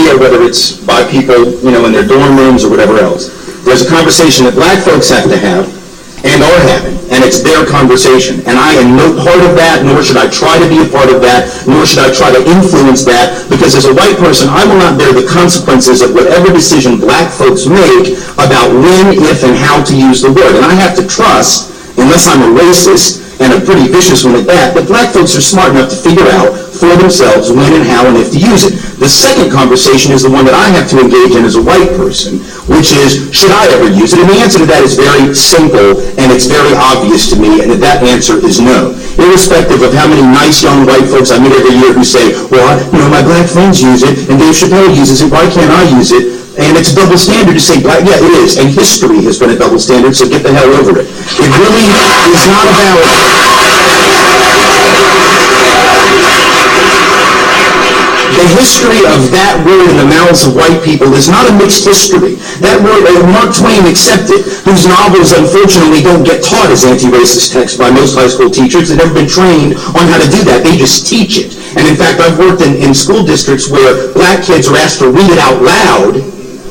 media, whether it's by people, in their dorm rooms or whatever else, there's a conversation that black folks have to have and are having, and it's their conversation. And I am no part of that, nor should I try to be a part of that, nor should I try to influence that, because as a white person, I will not bear the consequences of whatever decision black folks make about when, if, and how to use the word. And I have to trust, unless I'm a racist, and a pretty vicious one at that black folks are smart enough to figure out for themselves when and how and if to use it. The second conversation is the one that I have to engage in as a white person, which is, should I ever use it? And the answer to that is very simple, and it's very obvious to me, and that answer is no. Irrespective of how many nice young white folks I meet every year who say, well, my black friends use it, and Dave Chappelle uses it, why can't I use it? And it's a double standard to say black. Yeah, it is. And history has been a double standard, so get the hell over it. It really is not about... The history of that word in the mouths of white people is not a mixed history. That word, Mark Twain accepted, whose novels unfortunately don't get taught as anti-racist texts by most high school teachers. They've never been trained on how to do that. They just teach it. And in fact, I've worked in school districts where black kids are asked to read it out loud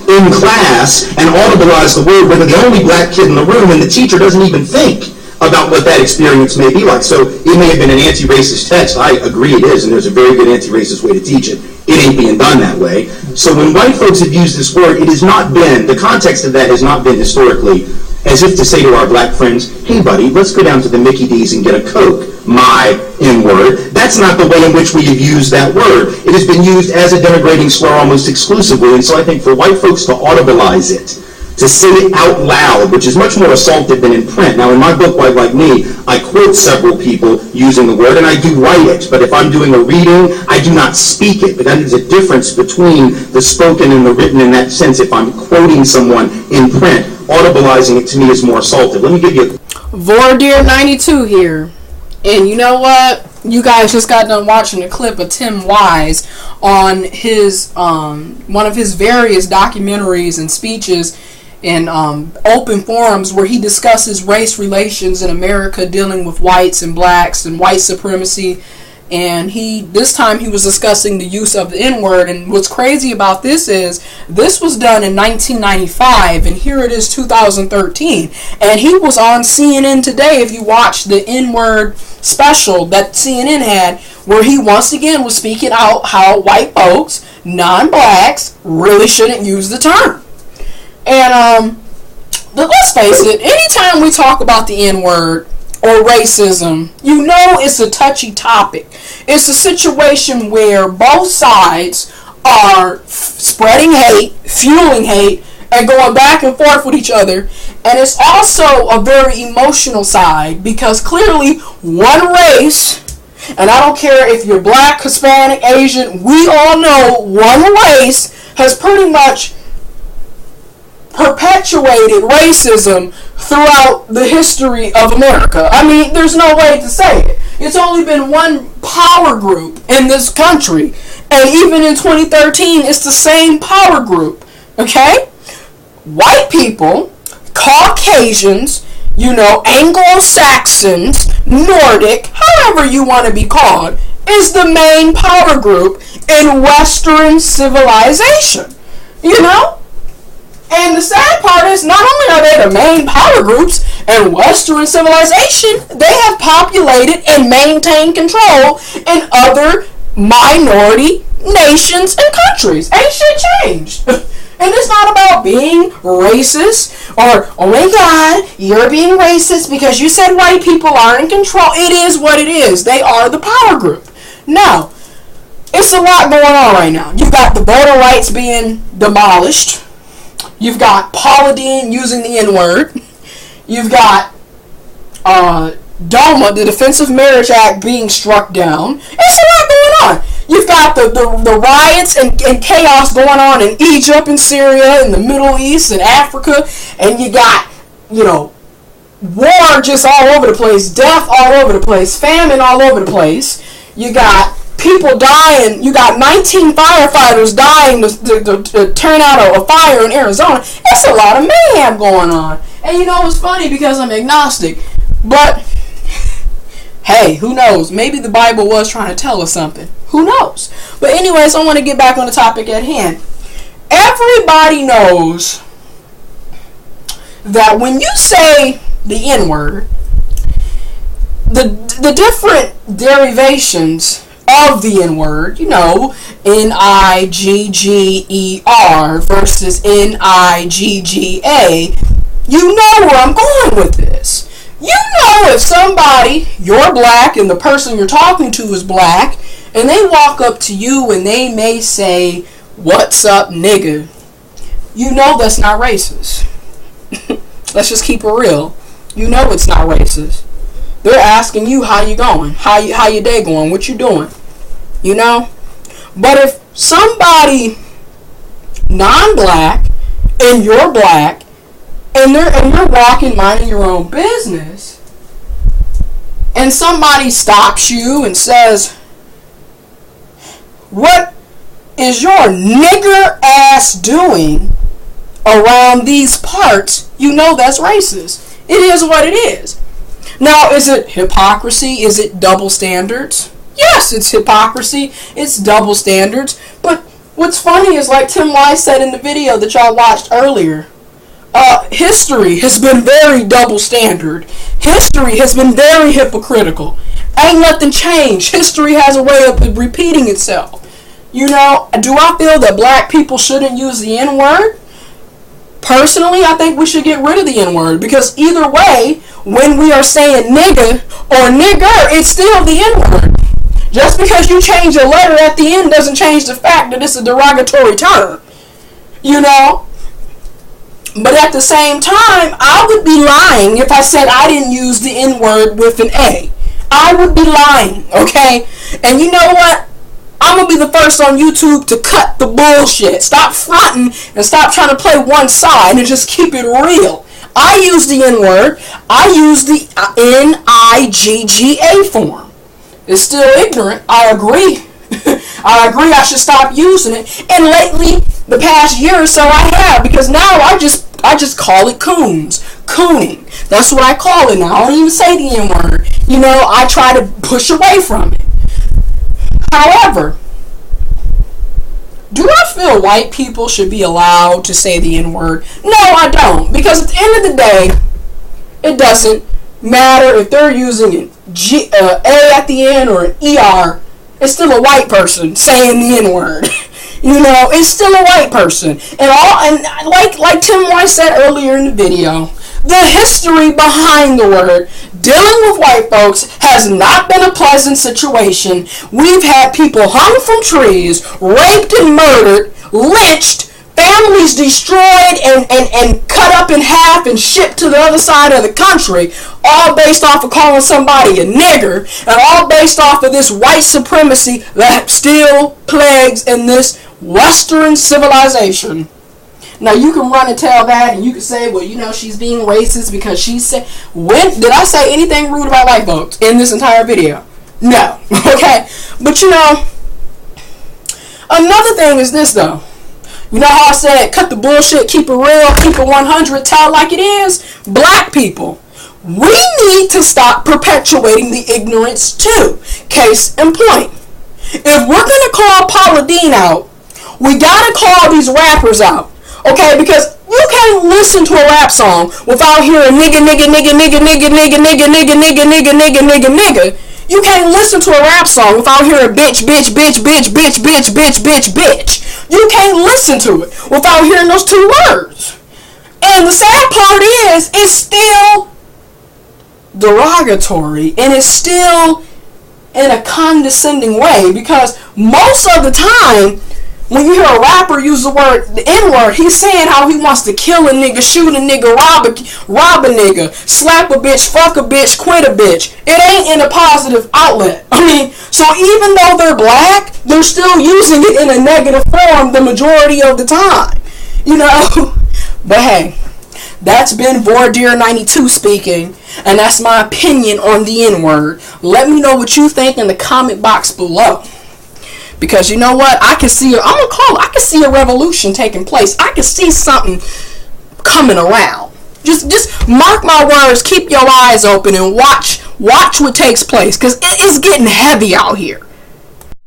in class and audibilize the word, whether the only black kid in the room, and the teacher doesn't even think about what that experience may be like. So it may have been an anti-racist text. I agree it is, and there's a very good anti-racist way to teach it. It ain't being done that way. So when white folks have used this word, it has not been, the context of that has not been historically as if to say to our black friends, hey buddy, let's go down to the Mickey D's and get a Coke, my N-word. That's not the way in which we have used that word. It has been used as a denigrating slur almost exclusively, and so I think for white folks to audibilize it, to say it out loud, which is much more assaultive than in print. Now, in my book, White Like Me, I quote several people using the word, and I do write it. But if I'm doing a reading, I do not speak it. But that is a difference between the spoken and the written in that sense. If I'm quoting someone in print, audibilizing it to me is more assaultive. Let me give you Vordeer92 here. And you know what? You guys just got done watching a clip of Tim Wise on his one of his various documentaries and speeches in open forums where he discusses race relations in America, dealing with whites and blacks and white supremacy. And this time he was discussing the use of the N-word. And what's crazy about this is this was done in 1995, and here it is 2013. And he was on CNN today, if you watch the N-word special that CNN had, where he once again was speaking out how white folks, non-blacks, really shouldn't use the term. And but let's face it, anytime we talk about the N-word or racism, you know it's a touchy topic. It's a situation where both sides are spreading hate, fueling hate, and going back and forth with each other. And it's also a very emotional side, because clearly one race, and I don't care if you're black, Hispanic, Asian, we all know one race has pretty much perpetuated racism throughout the history of America. I mean, there's no way to say it. It's only been one power group in this country, and even in 2013, it's the same power group, okay? White people, Caucasians, Anglo-Saxons, Nordic, however you want to be called, is the main power group in Western civilization, And the sad part is, not only are they the main power groups in Western civilization, they have populated and maintained control in other minority nations and countries. Ain't shit changed. And it's not about being racist or, oh my God, you're being racist because you said white people are in control. It is what it is. They are the power group. Now, it's a lot going on right now. You've got the voter rights being demolished. You've got Paula Deen using the N-word. You've got DOMA, the Defense of Marriage Act, being struck down. It's a lot going on. You've got the riots and chaos going on in Egypt and Syria and the Middle East and Africa. And you got, war just all over the place, death all over the place, famine all over the place. You got people dying. You got 19 firefighters dying to turn out a fire in Arizona. It's a lot of mayhem going on. And it's funny because I'm agnostic. But, hey, who knows? Maybe the Bible was trying to tell us something. Who knows? But anyways, I want to get back on the topic at hand. Everybody knows that when you say the N-word, the different derivations of the N-word, you know, N-I-G-G-E-R versus N-I-G-G-A, you know where I'm going with this. You know if somebody, you're black and the person you're talking to is black, and they walk up to you and they may say, "What's up, nigga?" You know that's not racist. Let's just keep it real. You know it's not racist. They're asking you how you going, how your day going, what you doing, you know. But if somebody non-black and you're black and you're walking minding your own business, and somebody stops you and says, "What is your nigger ass doing around these parts?" You know that's racist. It is what it is. Now, is it hypocrisy? Is it double standards? Yes, it's hypocrisy. It's double standards. But what's funny is, like Tim Wise said in the video that y'all watched earlier, history has been very double standard. History has been very hypocritical. Ain't nothing changed. History has a way of repeating itself. You know, do I feel that black people shouldn't use the N-word? Personally, I think we should get rid of the N-word, because either way, when we are saying nigga or nigger, it's still the N-word. Just because you change a letter at the end doesn't change the fact that it's a derogatory term. You know? But at the same time, I would be lying if I said I didn't use the N-word with an A. I would be lying, okay? And you know what? I'm going to be the first on YouTube to cut the bullshit. Stop fronting and stop trying to play one side and just keep it real. I use the N-word. I use the N-I-G-G-A form. It's still ignorant. I agree. I agree I should stop using it. And lately, the past year or so, I have. Because now I just call it coons. Cooning. That's what I call it now. I don't even say the N-word. You know, I try to push away from it. However, do I feel white people should be allowed to say the N-word? No, I don't. Because at the end of the day, it doesn't matter if they're using an A at the end or an ER. It's still a white person saying the N-word. You know, it's still a white person. And like Tim White said earlier in the video, the history behind the word, dealing with white folks, has not been a pleasant situation. We've had people hung from trees, raped and murdered, lynched, families destroyed and cut up in half and shipped to the other side of the country, all based off of calling somebody a nigger, and all based off of this white supremacy that still plagues in this Western civilization. Now, you can run and tell that, and you can say, well, you know, she's being racist because she said... When did I say anything rude about white folks in this entire video? No. Okay? But, you know, another thing is this, though. You know how I said, cut the bullshit, keep it real, keep it 100, tell it like it is? Black people, we need to stop perpetuating the ignorance, too. Case in point. If we're going to call Paula Deen out, we got to call these rappers out. Okay, because you can't listen to a rap song without hearing nigga, nigga, nigga, nigga, nigga, nigga, nigga, nigga, nigga, nigga, nigga, nigga, nigga. You can't listen to a rap song without hearing bitch, bitch, bitch, bitch, bitch, bitch, bitch, bitch, bitch. You can't listen to it without hearing those two words. And the sad part is, it's still derogatory, and it's still in a condescending way, because most of the time, when you hear a rapper use the N-word, he's saying how he wants to kill a nigga, shoot a nigga, rob a nigga, slap a bitch, fuck a bitch, quit a bitch. It ain't in a positive outlet. I mean, so even though they're black, they're still using it in a negative form the majority of the time. You know? But hey, that's been Vordeer92 speaking, and that's my opinion on the N-word. Let me know what you think in the comment box below. Because you know what? I can see I can see a revolution taking place. I can see something coming around. Just mark my words, keep your eyes open, and watch what takes place. Because it is getting heavy out here.